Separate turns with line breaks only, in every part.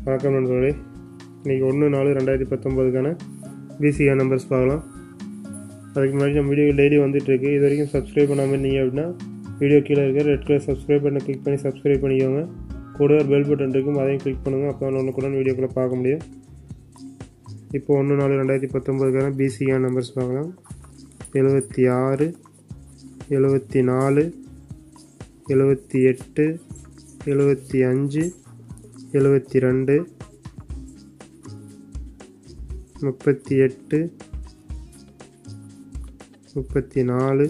வணக்கம் நண்பர்களே, இன்றைக்கி 1/4/2019க்கான பிசிஆர் நம்பர்ஸ் பார்க்கலாம். அதுக்கு முன்னாடி நம்ம வீடியோ டெய்லி வந்துட்டுருக்கு. இது வரைக்கும் சப்ஸ்கிரைப் பண்ணாமல் இருந்தீங்க அப்படின்னா வீடியோ கீழே இருக்க ரெட் கலர் சப்ஸ்கிரைப் பட்டனை கிளிக் பண்ணி சப்ஸ்கிரைப் பண்ணிக்கோங்க. கூட ஒரு பெல் பட்டன் இருக்கும், அதையும் கிளிக் பண்ணுங்கள். அப்போ ஒன்று வீடியோக்குள்ளே பார்க்க முடியும். இப்போ 1/4/2019க்கான பிசிஆர் நம்பர்ஸ் பார்க்கலாம். 76, 74, 78, 75, 72, 38, 34,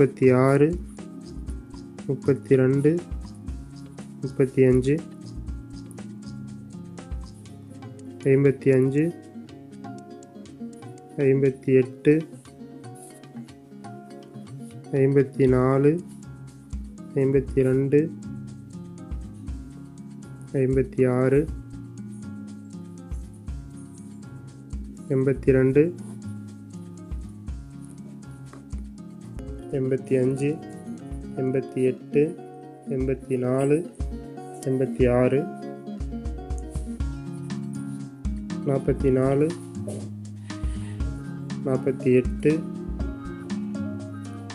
36, 32, 35, 55, 58, 54, 52, 56, 82, 85, 88, 84, 86, 44, 48,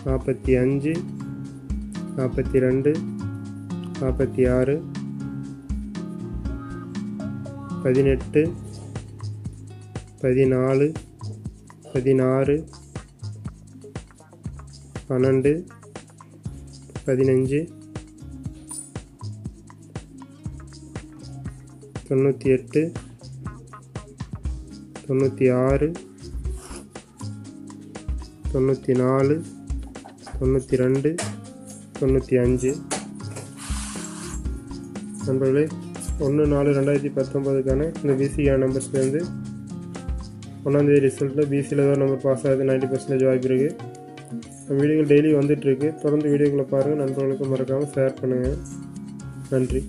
45, 42, 46, 18, 14, 16, 12, 15, 98, 96, 94, 92, 95. நண்பர்களே, 1/4/2019க்கான இந்த பிசிஆர் நம்பர்ஸ்லேருந்து 1ஆம் தேதி ரிசல்ட்டில் பிசியில் ஏதோ நம்பர் பாஸ் ஆகுது 90% வாய்ப்பு இருக்குது. வீடியோக்கள் டெய்லி வந்துட்டுருக்கு. தொடர்ந்து வீடியோக்களை பாருங்கள். நண்பர்களுக்கு மறக்காமல் ஷேர் பண்ணுங்கள். நன்றி.